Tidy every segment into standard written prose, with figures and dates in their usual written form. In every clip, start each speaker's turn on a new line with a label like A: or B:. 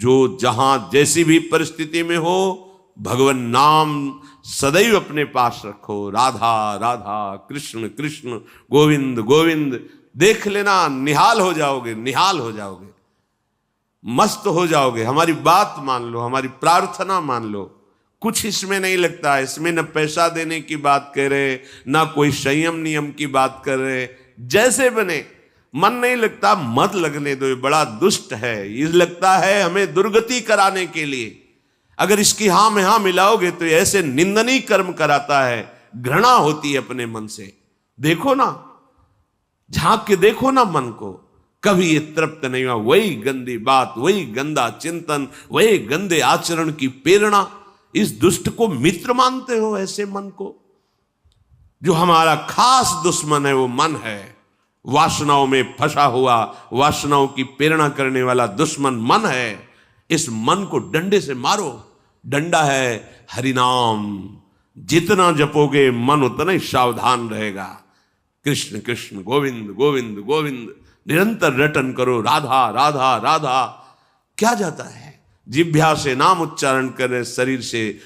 A: जो जहां जैसी भी परिस्थिति में हो भगवान नाम सदैव अपने पास रखो। राधा राधा कृष्ण कृष्ण गोविंद गोविंद, देख लेना निहाल हो जाओगे, निहाल हो जाओगे, मस्त हो जाओगे। हमारी बात मान लो, हमारी प्रार्थना मान लो। कुछ इसमें नहीं लगता है, इसमें न पैसा देने की बात कर रहे, ना कोई संयम नियम की बात कर रहे। जैसे बने, मन नहीं लगता मत लगने दो, ये बड़ा दुष्ट है, ये लगता है हमें दुर्गति कराने के लिए। अगर इसकी हां में हां मिलाओगे तो ऐसे निंदनीय कर्म कराता है, घृणा होती है अपने मन से। देखो ना, झांक के देखो ना मन को, कभी ये तृप्त नहीं हुआ। वही गंदी बात, वही गंदा चिंतन, वही गंदे आचरण की प्रेरणा। इस दुष्ट को मित्र मानते हो, ऐसे मन को? जो हमारा खास दुश्मन है वो मन है, वासनाओं में फंसा हुआ, वासनाओं की प्रेरणा करने वाला दुश्मन मन है। इस मन को डंडे से मारो। डंडा है हरिनाम, जितना जपोगे मन उतना ही सावधान रहेगा। कृष्ण कृष्ण गोविंद गोविंद गोविंद निरंतर रटन करो। राधा राधा राधा। क्या जाता है? जिह्वा से नाम उच्चारण कर रहे, शरीर से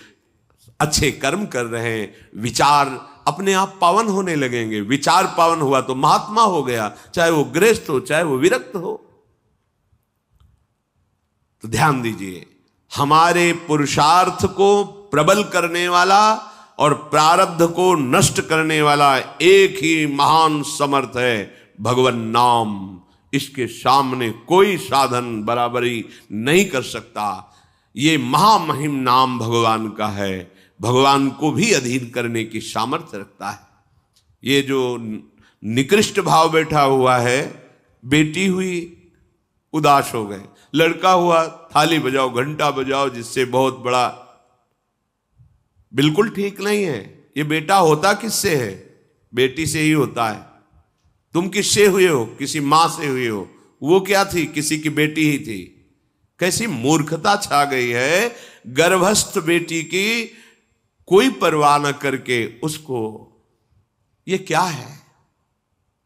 A: अच्छे कर्म कर रहे हैं, विचार अपने आप पावन होने लगेंगे। विचार पावन हुआ तो महात्मा हो गया, चाहे वो गृहस्थ हो चाहे वो विरक्त हो। तो ध्यान दीजिए, हमारे पुरुषार्थ को प्रबल करने वाला और प्रारब्ध को नष्ट करने वाला एक ही महान समर्थ है, भगवान नाम। इसके सामने कोई साधन बराबरी नहीं कर सकता। ये महामहिम नाम भगवान का है, भगवान को भी अधीन करने की सामर्थ्य रखता है। ये जो निकृष्ट भाव बैठा हुआ है, बेटी हुई उदास हो गए, लड़का हुआ थाली बजाओ घंटा बजाओ, जिससे बहुत बड़ा, बिल्कुल ठीक नहीं है। ये बेटा होता किससे है? बेटी से ही होता है। तुम किससे हुए हो? किसी मां से हुए हो। वो क्या थी? किसी की बेटी ही थी। कैसी मूर्खता छा गई है, गर्भस्थ बेटी की कोई परवाह न करके उसको। ये क्या है?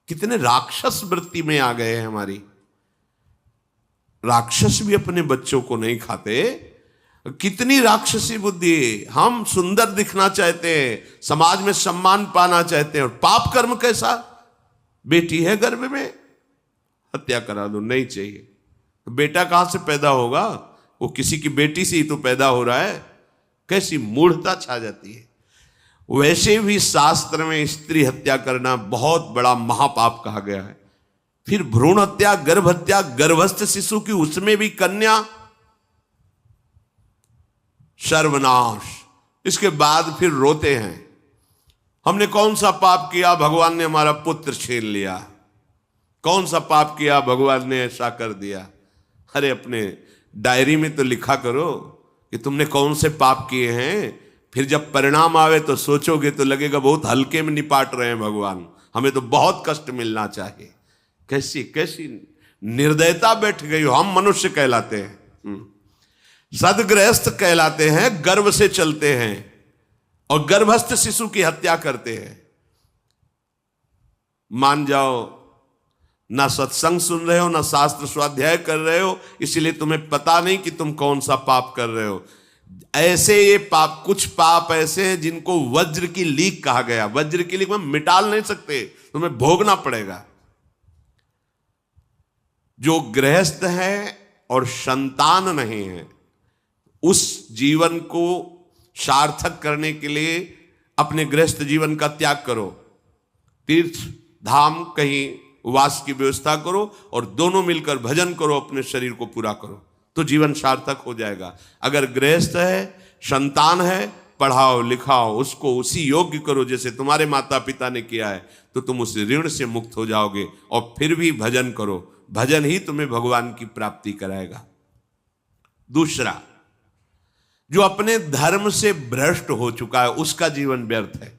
A: कितने राक्षस वृत्ति में आ गए हैं हमारी। राक्षस भी अपने बच्चों को नहीं खाते। कितनी राक्षसी बुद्धि। हम सुंदर दिखना चाहते हैं, समाज में सम्मान पाना चाहते हैं, और पाप कर्म कैसा? बेटी है गर्भ में, हत्या करा दो, नहीं चाहिए। तो बेटा कहां से पैदा होगा? वो किसी की बेटी से ही तो पैदा हो रहा है। कैसी मूढ़ता छा जाती है। वैसे भी शास्त्र में स्त्री हत्या करना बहुत बड़ा महापाप कहा गया है। फिर भ्रूण हत्या, गर्भ हत्या, गर्भस्थ शिशु की, उसमें भी कन्या, सर्वनाश। इसके बाद फिर रोते हैं, हमने कौन सा पाप किया, भगवान ने हमारा पुत्र छीन लिया। कौन सा पाप किया, भगवान ने ऐसा कर दिया। अरे अपने डायरी में तो लिखा करो कि तुमने कौन से पाप किए हैं। फिर जब परिणाम आवे तो सोचोगे तो लगेगा बहुत हल्के में निपाट रहे हैं भगवान, हमें तो बहुत कष्ट मिलना चाहिए। कैसी कैसी निर्दयता बैठ गई हो। हम मनुष्य कहलाते हैं, सदगृहस्थ कहलाते हैं, गर्भ से चलते हैं और गर्भस्थ शिशु की हत्या करते हैं। मान जाओ, ना सत्संग सुन रहे हो, ना शास्त्र स्वाध्याय कर रहे हो, इसलिए तुम्हें पता नहीं कि तुम कौन सा पाप कर रहे हो। ऐसे ये पाप, कुछ पाप ऐसे हैं जिनको वज्र की लीक कहा गया। वज्र की लीक में मिटाल नहीं सकते, तुम्हें भोगना पड़ेगा। जो गृहस्थ है और संतान नहीं है, उस जीवन को सार्थक करने के लिए अपने गृहस्थ जीवन का त्याग करो, तीर्थ धाम कहीं वास की व्यवस्था करो और दोनों मिलकर भजन करो, अपने शरीर को पूरा करो, तो जीवन सार्थक हो जाएगा। अगर गृहस्थ है, संतान है, पढ़ाओ लिखाओ, उसको उसी योग्य करो जैसे तुम्हारे माता पिता ने किया है, तो तुम उस ऋण से मुक्त हो जाओगे। और फिर भी भजन करो, भजन ही तुम्हें भगवान की प्राप्ति कराएगा। दूसरा, जो अपने धर्म से भ्रष्ट हो चुका है उसका जीवन व्यर्थ है।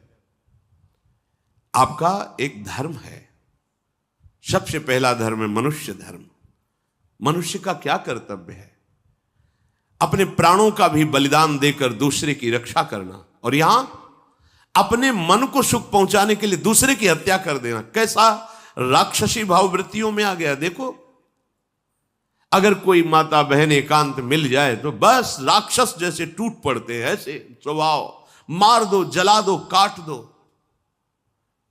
A: आपका एक धर्म है, सबसे पहला धर्म है मनुष्य धर्म। मनुष्य का क्या कर्तव्य है? अपने प्राणों का भी बलिदान देकर दूसरे की रक्षा करना, और यहां अपने मन को सुख पहुंचाने के लिए दूसरे की हत्या कर देना। कैसा राक्षसी भाव वृत्तियों में आ गया। देखो, अगर कोई माता बहन एकांत मिल जाए तो बस राक्षस जैसे टूट पड़ते हैं, ऐसे स्वभाव, मार दो, जला दो, काट दो।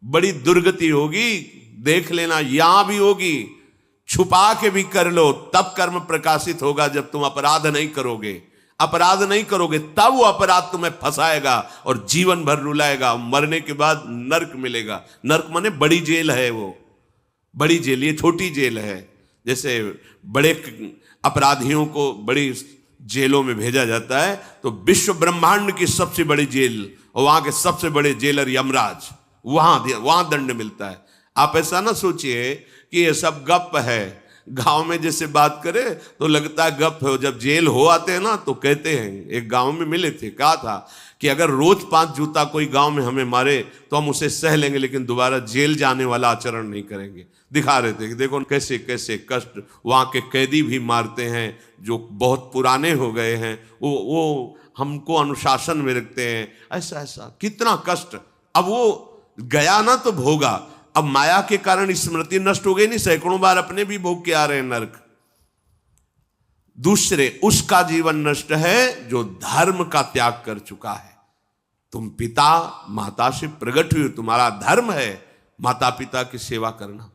A: बड़ी दुर्गति होगी, देख लेना, यहां भी होगी। छुपा के भी कर लो तब कर्म प्रकाशित होगा। जब तुम अपराध नहीं करोगे, अपराध नहीं करोगे, तब वो अपराध तुम्हें फंसाएगा और जीवन भर रुलाएगा। मरने के बाद नर्क मिलेगा। नर्क माने बड़ी जेल है, वो बड़ी जेल, ये छोटी जेल है। जैसे बड़े अपराधियों को बड़ी जेलों में भेजा जाता है, तो विश्व ब्रह्मांड की सबसे बड़ी जेल और वहां के सबसे बड़े जेलर यमराज, वहां दंड मिलता है। आप ऐसा ना सोचिए कि ये सब गप है। गांव में जैसे बात करे तो लगता है गप है, जब जेल हो आते हैं ना तो कहते हैं। एक गांव में मिले थे, कहा था कि अगर रोज 5 जूता कोई गांव में हमें मारे तो हम उसे सह लेंगे, लेकिन दोबारा जेल जाने वाला आचरण नहीं करेंगे। दिखा रहे थे कि देखो कैसे कैसे कष्ट वहां के कैदी भी मारते हैं जो बहुत पुराने हो गए हैं, वो हमको अनुशासन में रखते हैं। ऐसा ऐसा कितना कष्ट। अब वो गया ना तो भोगा, अब माया के कारण स्मृति नष्ट हो गई नहीं, सैकड़ों बार अपने भी भोग के आ रहे हैं नरक। दूसरे उसका जीवन नष्ट है जो धर्म का त्याग कर चुका है। तुम पिता माता से प्रकट हुए, तुम्हारा धर्म है माता पिता की सेवा करना।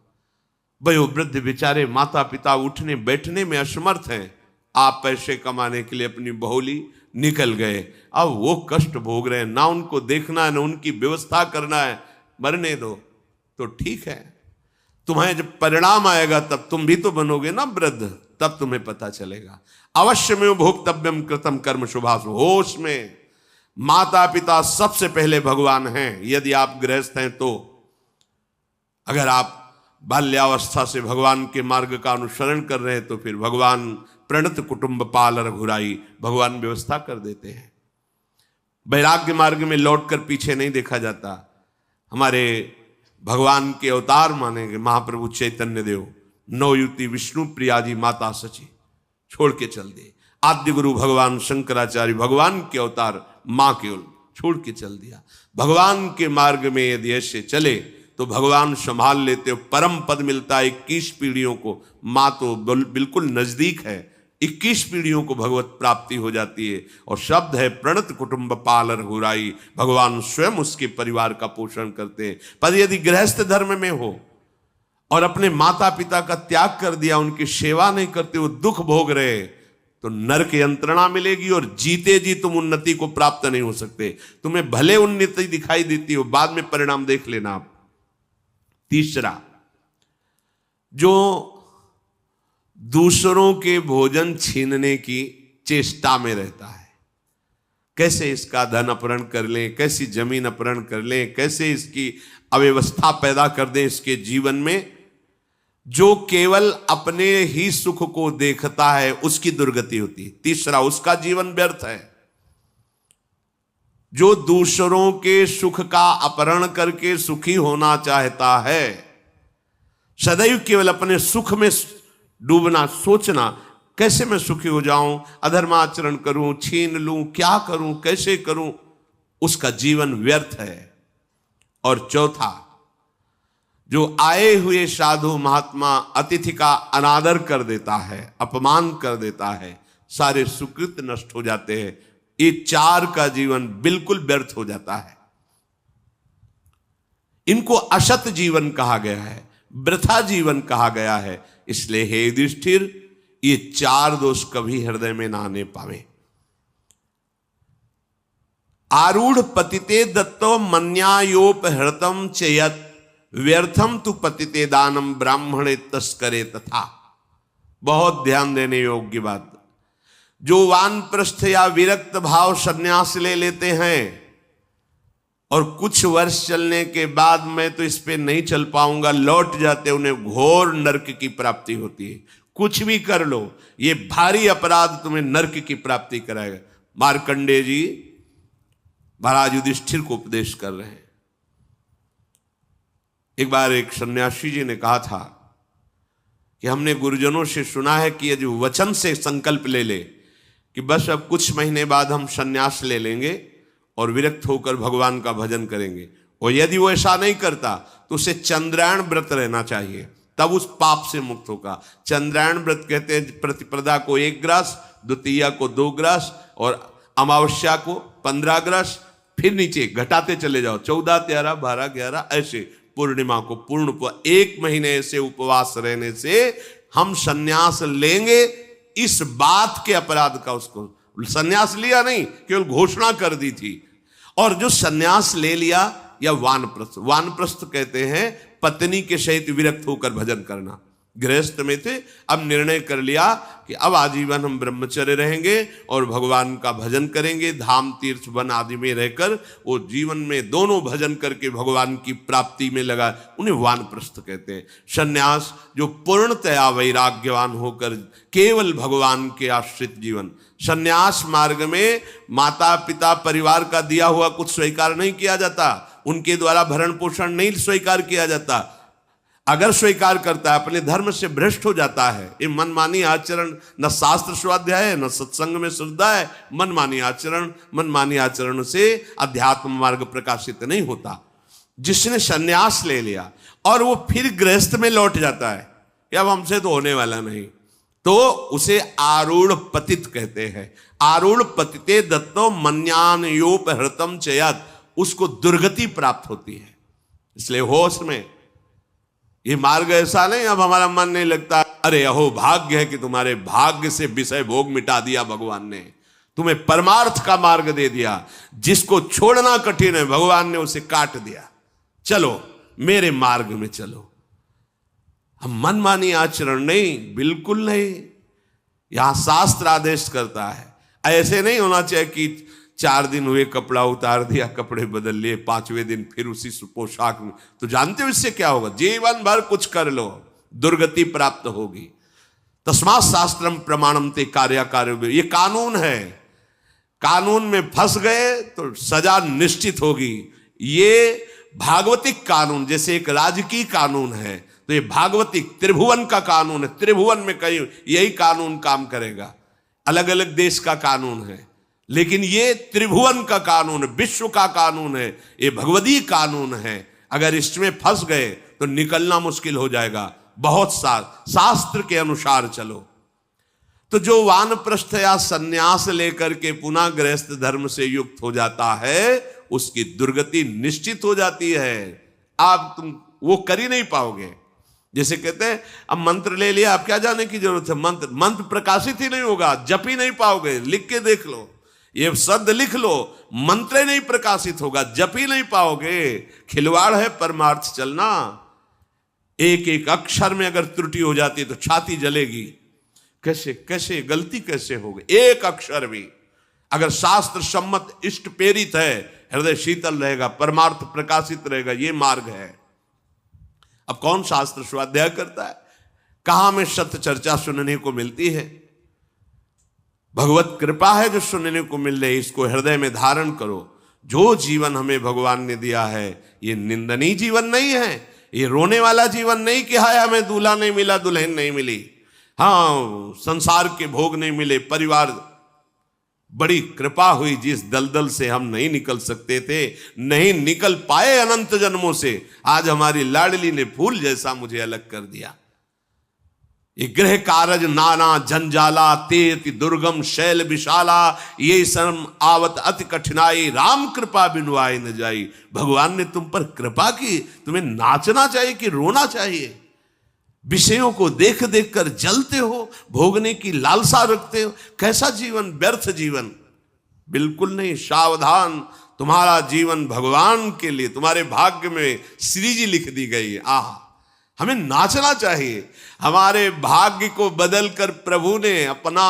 A: वयोवृद्ध बेचारे माता पिता उठने बैठने में असमर्थ हैं, आप पैसे कमाने के लिए अपनी बहुली निकल गए, अब वो कष्ट भोग रहे हैं। ना उनको देखना है ना उनकी व्यवस्था करना है, मरने दो तो ठीक है। तुम्हें जब परिणाम आएगा तब तुम भी तो बनोगे ना वृद्ध, तब तुम्हें पता चलेगा। अवश्य में भोक्तव्यम कृतम कर्म शुभाशु। होश में माता पिता सबसे पहले भगवान हैं यदि आप गृहस्थ हैं तो। अगर आप बाल्यावस्था से भगवान के मार्ग का अनुसरण कर रहे हैं तो फिर भगवान प्रणत कुटुंब पाल रघुराई, भगवान व्यवस्था कर देते हैं। वैराग्य मार्ग में लौटकर पीछे नहीं देखा जाता। हमारे भगवान के अवतार मानेंगे महाप्रभु चैतन्य देव, नवयुति विष्णु प्रिया जी माता सची छोड़ के चल दिए। आद्य गुरु भगवान शंकराचार्य भगवान के अवतार मां केवल छोड़ के चल दिया। भगवान के मार्ग में यदि ऐसे चले तो भगवान संभाल लेते हो, परम पद मिलता है 21 पीढ़ियों को। मां तो बिल्कुल नजदीक है, 21 पीढ़ियों को भगवत प्राप्ति हो जाती है। और शब्द है प्रणत कुटुंब पाल रघुराई, भगवान स्वयं उसके परिवार का पोषण करते हैं। पर यदि गृहस्थ धर्म में हो और अपने माता पिता का त्याग कर दिया, उनकी सेवा नहीं करते, वो दुख भोग रहे, तो नरक यंत्रणा मिलेगी और जीते जी तुम उन्नति को प्राप्त नहीं हो सकते। तुम्हें भले उन्नति दिखाई देती हो, बाद में परिणाम देख लेना आप। तीसरा, जो दूसरों के भोजन छीनने की चेष्टा में रहता है, कैसे इसका धन अपहरण कर लें, कैसी जमीन अपहरण कर लें, कैसे इसकी अव्यवस्था पैदा कर दें इसके जीवन में, जो केवल अपने ही सुख को देखता है उसकी दुर्गति होती है। तीसरा, उसका जीवन व्यर्थ है। जो दूसरों के सुख का अपहरण करके सुखी होना चाहता है, सदैव केवल अपने सुख में डूबना, सोचना कैसे मैं सुखी हो जाऊं, अधर्माचरण करूं, छीन लूं, क्या करूं, कैसे करूं, उसका जीवन व्यर्थ है। और चौथा, जो आए हुए साधु महात्मा अतिथि का अनादर कर देता है, अपमान कर देता है, सारे सुकृत नष्ट हो जाते हैं। ये 4 का जीवन बिल्कुल व्यर्थ हो जाता है। इनको असत जीवन कहा गया है, वृथा जीवन कहा गया है। इसलिए हे युधिष्ठिर, ये 4 दोष कभी हृदय में ना आने पावे। आरूढ़ पतिते दत्तो मन्यायोपहृतम चयत व्यर्थम तु पतिते दानम ब्राह्मणे तस्करे तथा। बहुत ध्यान देने योग्य बात। जो वानप्रस्थ या विरक्त भाव संन्यास ले लेते हैं और कुछ वर्ष चलने के बाद मैं तो इस पे नहीं चल पाऊंगा लौट जाते, उन्हें घोर नरक की प्राप्ति होती है। कुछ भी कर लो, ये भारी अपराध तुम्हें नरक की प्राप्ति कराएगा। मार्कंडेय जी महाराज युधिष्ठिर को उपदेश कर रहे हैं। एक बार एक सन्यासी जी ने कहा था कि हमने गुरुजनों से सुना है कि यदि वचन से संकल्प ले ले कि बस अब कुछ महीने बाद हम सन्यास ले लेंगे और विरक्त होकर भगवान का भजन करेंगे, और यदि वो ऐसा नहीं करता तो उसे चंद्रायण व्रत रहना चाहिए। तब उस पाप से मुक्त होगा। चंद्रायण व्रत कहते हैं प्रतिपदा को 1 ग्रास, द्वितीया को 2 ग्रास और अमावस्या को 15 ग्रास, फिर नीचे घटाते चले जाओ 14, 13, 12, 11 ऐसे पूर्णिमा को पूर्ण 1 महीने ऐसे उपवास रहने से हम सन्यास लेंगे। इस बात के अपराध का उसको सन्यास लिया नहीं, केवल घोषणा कर दी थी। और जो सन्यास ले लिया या वानप्रस्थ, वानप्रस्थ कहते हैं पत्नी के सहित विरक्त होकर भजन करना। गृहस्थ में थे, अब निर्णय कर लिया कि अब आजीवन हम ब्रह्मचर्य रहेंगे और भगवान का भजन करेंगे, धाम तीर्थ वन आदि में रहकर वो जीवन में दोनों भजन करके भगवान की प्राप्ति में लगा, उन्हें वानप्रस्थ कहते हैं। सन्यास जो पूर्णतया वैराग्यवान होकर केवल भगवान के आश्रित जीवन। सन्यास मार्ग में माता पिता परिवार का दिया हुआ कुछ स्वीकार नहीं किया जाता, उनके द्वारा भरण पोषण नहीं स्वीकार किया जाता। अगर स्वीकार करता है अपने धर्म से भ्रष्ट हो जाता है। ये मनमानी आचरण, न शास्त्र स्वाध्याय है न सत्संग में श्रद्धा है। मनमानी आचरण से अध्यात्म मार्ग प्रकाशित नहीं होता। जिसने सन्यास ले लिया और वो फिर गृहस्थ में लौट जाता है कि अब हमसे तो होने वाला नहीं, तो उसे आरूढ़ पतित कहते हैं। आरूढ़ पतिते दत्तो मन्यान योपहृतम चयत, उसको दुर्गति प्राप्त होती है। इसलिए होश में ये मार्ग ऐसा नहीं अब हमारा मन नहीं लगता, अरे अहो भाग्य है कि तुम्हारे भाग्य से विषय भोग मिटा दिया भगवान ने, तुम्हें परमार्थ का मार्ग दे दिया। जिसको छोड़ना कठिन है भगवान ने उसे काट दिया, चलो मेरे मार्ग में चलो। हम मनमानी आचरण नहीं, बिल्कुल नहीं। यहां शास्त्र आदेश करता है, ऐसे नहीं होना चाहिए कि 4 दिन हुए कपड़ा उतार दिया, कपड़े बदल लिए, 5वें दिन फिर उसी पोशाक में। तो जानते हो इससे क्या होगा? जीवन भर कुछ कर लो, दुर्गति प्राप्त होगी। तस्मात् शास्त्रम प्रमाणम ते कार्य, ये कानून है। कानून में फंस गए तो सजा निश्चित होगी। ये भागवतिक कानून जैसे एक राजकीय कानून है, तो ये भागवतिक त्रिभुवन का कानून है। त्रिभुवन में कहीं यही कानून काम करेगा। अलग अलग देश का कानून है, लेकिन ये त्रिभुवन का कानून है, विश्व का कानून है, ये भगवदीय कानून है। अगर इसमें फंस गए तो निकलना मुश्किल हो जाएगा। बहुत शास्त्र के अनुसार चलो। तो जो वानप्रस्थ या सन्यास लेकर के पुनः गृहस्थ धर्म से युक्त हो जाता है, उसकी दुर्गति निश्चित हो जाती है। आप तुम वो कर ही नहीं पाओगे। जैसे कहते हैं अब मंत्र ले लिया, अब क्या जाने की जरूरत है? मंत्र प्रकाशित ही नहीं होगा, जप ही नहीं पाओगे। लिख के देख लो, ये शब्द लिख लो, मंत्र नहीं प्रकाशित होगा, जप ही नहीं पाओगे। खिलवाड़ है परमार्थ चलना। एक एक अक्षर में अगर त्रुटि हो जाती है तो छाती जलेगी। कैसे गलती कैसे होगी? एक अक्षर भी अगर शास्त्र सम्मत इष्ट प्रेरित है, हृदय शीतल रहेगा, परमार्थ प्रकाशित रहेगा। ये मार्ग है। अब कौन शास्त्र स्वाध्याय करता है? कहां में सत्य चर्चा सुनने को मिलती है? भगवत कृपा है जो सुनने को मिल रही, इसको हृदय में धारण करो। जो जीवन हमें भगवान ने दिया है ये निंदनीय जीवन नहीं है, ये रोने वाला जीवन नहीं कि हाय हमें दूल्हा नहीं मिला, दुल्हन नहीं मिली, हाँ संसार के भोग नहीं मिले, परिवार बड़ी कृपा हुई जिस दलदल से हम नहीं निकल सकते थे, नहीं निकल पाए अनंत जन्मों से, आज हमारी लाडली ने फूल जैसा मुझे अलग कर दिया। ये गृह कारज नाना जंजाला, ते अति दुर्गम शैल विशाला, ये शर्म आवत अति कठिनाई, राम कृपा बिनु आए न जाई। भगवान ने तुम पर कृपा की, तुम्हें नाचना चाहिए कि रोना चाहिए? विषयों को देख देख कर जलते हो, भोगने की लालसा रखते हो। कैसा जीवन? व्यर्थ जीवन। बिल्कुल नहीं। सावधान, तुम्हारा जीवन भगवान के लिए, तुम्हारे भाग्य में श्री जी लिख दी गई है। आह, हमें नाचना चाहिए। हमारे भाग्य को बदलकर प्रभु ने अपना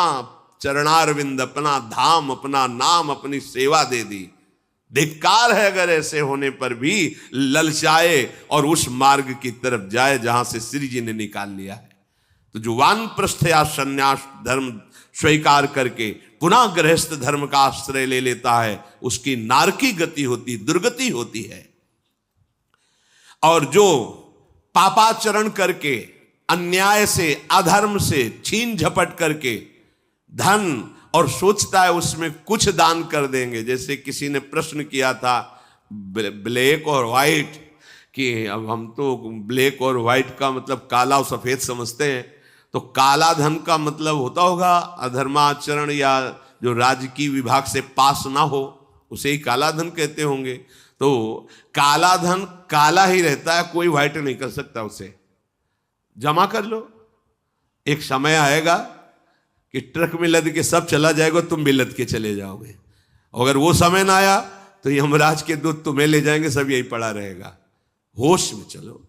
A: चरणारविंद, अपना धाम, अपना नाम, अपनी सेवा दे दी। धिक्कार है अगर ऐसे होने पर भी ललचाए और उस मार्ग की तरफ जाए जहां से श्री जी ने निकाल लिया है। तो जो वानप्रस्थ या संन्यास धर्म स्वीकार करके पुनः गृहस्थ धर्म का आश्रय ले लेता है, उसकी नारकी गति होती, दुर्गति होती है। और जो पापाचरण करके, अन्याय से, अधर्म से छीन झपट करके धन और सोचता है उसमें कुछ दान कर देंगे। जैसे किसी ने प्रश्न किया था ब्लैक और व्हाइट कि अब हम तो ब्लैक और व्हाइट का मतलब काला और सफेद समझते हैं, तो काला धन का मतलब होता होगा अधर्माचरण या जो राजकीय विभाग से पास ना हो, उसे ही काला धन कहते होंगे। तो काला धन काला ही रहता है, कोई व्हाइट नहीं कर सकता उसे। जमा कर लो, एक समय आएगा कि ट्रक में लद के सब चला जाएगा, तुम भी लद के चले जाओगे। अगर वो समय ना आया तो यमराज के दूत तुम्हें ले जाएंगे, सब यही पड़ा रहेगा। होश में चलो।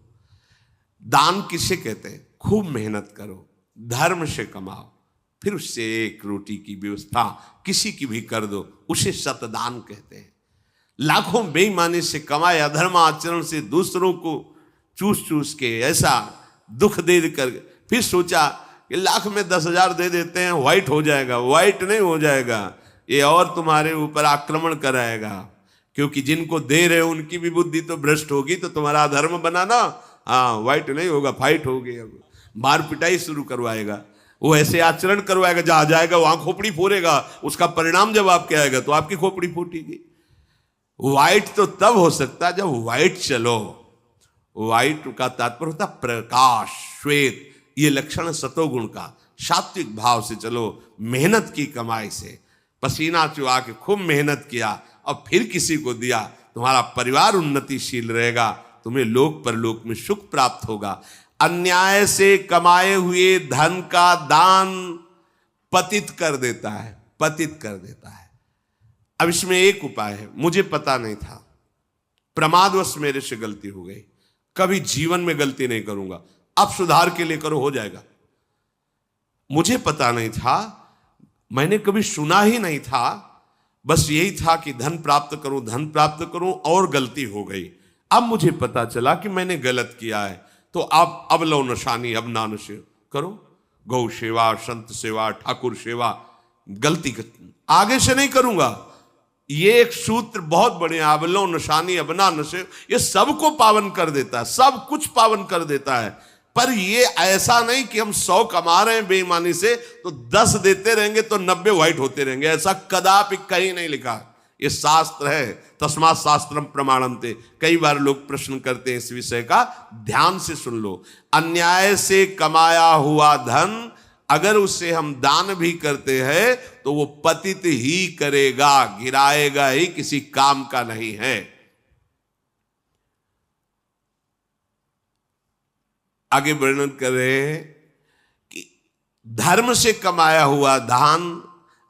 A: दान किसे कहते हैं? खूब मेहनत करो, धर्म से कमाओ, फिर उससे एक रोटी की व्यवस्था किसी की भी कर दो, उसे सतदान कहते हैं। लाखों बेईमानी से कमाए, अधर्म आचरण से दूसरों को चूस चूस के ऐसा दुख दे कर फिर सोचा कि लाख में 10,000 दे देते हैं, व्हाइट हो जाएगा। व्हाइट नहीं हो जाएगा, ये और तुम्हारे ऊपर आक्रमण कराएगा, क्योंकि जिनको दे रहे हो उनकी भी बुद्धि तो भ्रष्ट होगी, तो तुम्हारा धर्म बनाना, हाँ व्हाइट नहीं होगा, फाइट होगी। अब मार पिटाई शुरू करवाएगा, वो ऐसे आचरण करवाएगा, जहां जाएगा वहां खोपड़ी फोड़ेगा। उसका परिणाम जब आपके आएगा तो आपकी खोपड़ी फूटेगी। व्हाइट तो तब हो सकता जब व्हाइट चलो। व्हाइट का तात्पर्य होता प्रकाश, श्वेत, ये लक्षण सतोगुण का। सात्विक भाव से चलो, मेहनत की कमाई से, पसीना चुआ के खूब मेहनत किया और फिर किसी को दिया, तुम्हारा परिवार उन्नतिशील रहेगा, तुम्हें लोक परलोक में सुख प्राप्त होगा। अन्याय से कमाए हुए धन का दान पतित कर देता है, पतित कर देता है। अब इसमें एक उपाय है, मुझे पता नहीं था, प्रमादवश मेरे से गलती हो गई, कभी जीवन में गलती नहीं करूंगा, अब सुधार के लिए करो, हो जाएगा। मुझे पता नहीं था, मैंने कभी सुना ही नहीं था, बस यही था कि धन प्राप्त करूं, धन प्राप्त करूं, और गलती हो गई। अब मुझे पता चला कि मैंने गलत किया है, तो अब लो नशानी, अब ना नशे करो, गौ सेवा, संत सेवा, ठाकुर सेवा, गलती आगे से नहीं करूंगा। ये एक सूत्र बहुत बड़े, अब लो नशानी अब ना नशे, ये सबको पावन कर देता है, सब कुछ पावन कर देता है। पर ये ऐसा नहीं कि हम 100 कमा रहे हैं बेईमानी से तो 10 देते रहेंगे तो 90 व्हाइट होते रहेंगे, ऐसा कदापि कहीं नहीं लिखा। ये शास्त्र है, तस्मात् शास्त्रम प्रमाणन्ते। कई बार लोग प्रश्न करते हैं इस विषय का, ध्यान से सुन लो। अन्याय से कमाया हुआ धन अगर उसे हम दान भी करते हैं तो वो पतित ही करेगा, गिराएगा ही, किसी काम का नहीं है। आगे वर्णन कर रहे हैं कि धर्म से कमाया हुआ दान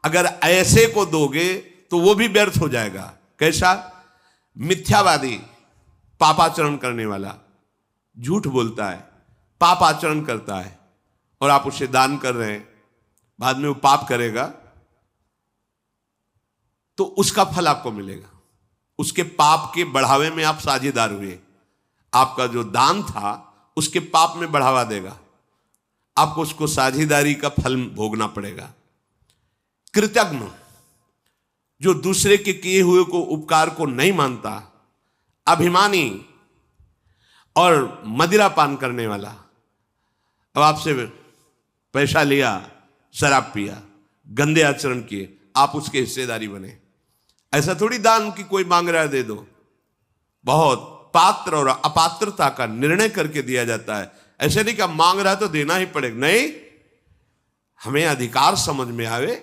A: अगर ऐसे को दोगे तो वो भी व्यर्थ हो जाएगा। कैसा? मिथ्यावादी, पापाचरण करने वाला, झूठ बोलता है, पापाचरण करता है, और आप उसे दान कर रहे हैं, बाद में वो पाप करेगा तो उसका फल आपको मिलेगा। उसके पाप के बढ़ावे में आप साझेदार हुए, आपका जो दान था उसके पाप में बढ़ावा देगा, आपको उसको साझेदारी का फल भोगना पड़ेगा। कृतज्ञ, जो दूसरे के किए हुए को उपकार को नहीं मानता, अभिमानी और मदिरा पान करने वाला, अब आपसे पैसा लिया, शराब पिया, गंदे आचरण किए, आप उसके हिस्सेदारी बने। ऐसा थोड़ी दान की कोई मांग रहा है दे दो, बहुत पात्र और अपात्रता का निर्णय करके दिया जाता है। ऐसे नहीं कि मांग रहा है तो देना ही पड़ेगा, नहीं, हमें अधिकार समझ में आवे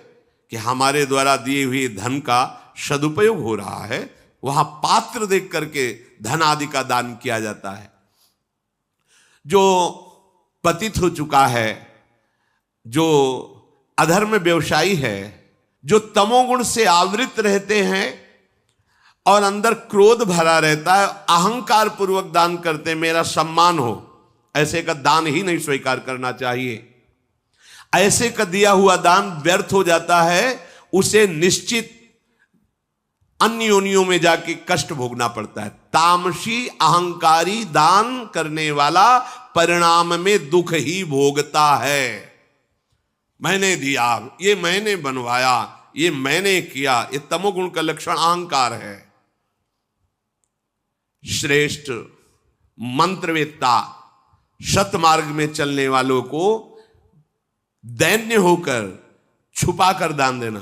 A: कि हमारे द्वारा दिए हुए धन का सदुपयोग हो रहा है, वहां पात्र देख करके धन आदि का दान किया जाता है। जो पतित हो चुका है, जो अधर्म व्यवसायी है, जो तमोगुण से आवृत रहते हैं और अंदर क्रोध भरा रहता है, अहंकार पूर्वक दान करते, मेरा सम्मान हो, ऐसे का दान ही नहीं स्वीकार करना चाहिए। ऐसे का दिया हुआ दान व्यर्थ हो जाता है, उसे निश्चित अन्य योनियों में जाके कष्ट भोगना पड़ता है। तामसी अहंकारी दान करने वाला परिणाम में दुख ही भोगता है। मैंने दिया, ये मैंने बनवाया, ये मैंने किया, ये तमोगुण का लक्षण अहंकार है। श्रेष्ठ मंत्रवेत्ता, सतमार्ग में चलने वालों को दैन्य होकर छुपा कर दान देना,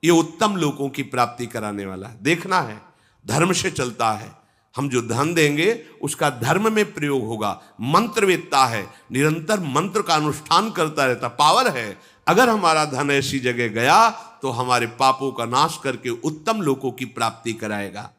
A: ये उत्तम लोगों की प्राप्ति कराने वाला है। देखना है, धर्म से चलता है, हम जो धन देंगे उसका धर्म में प्रयोग होगा। मंत्रवेत्ता है, निरंतर मंत्र का अनुष्ठान करता रहता, पावर है। अगर हमारा धन ऐसी जगह गया तो हमारे पापों का नाश करके उत्तम लोकों की प्राप्ति कराएगा।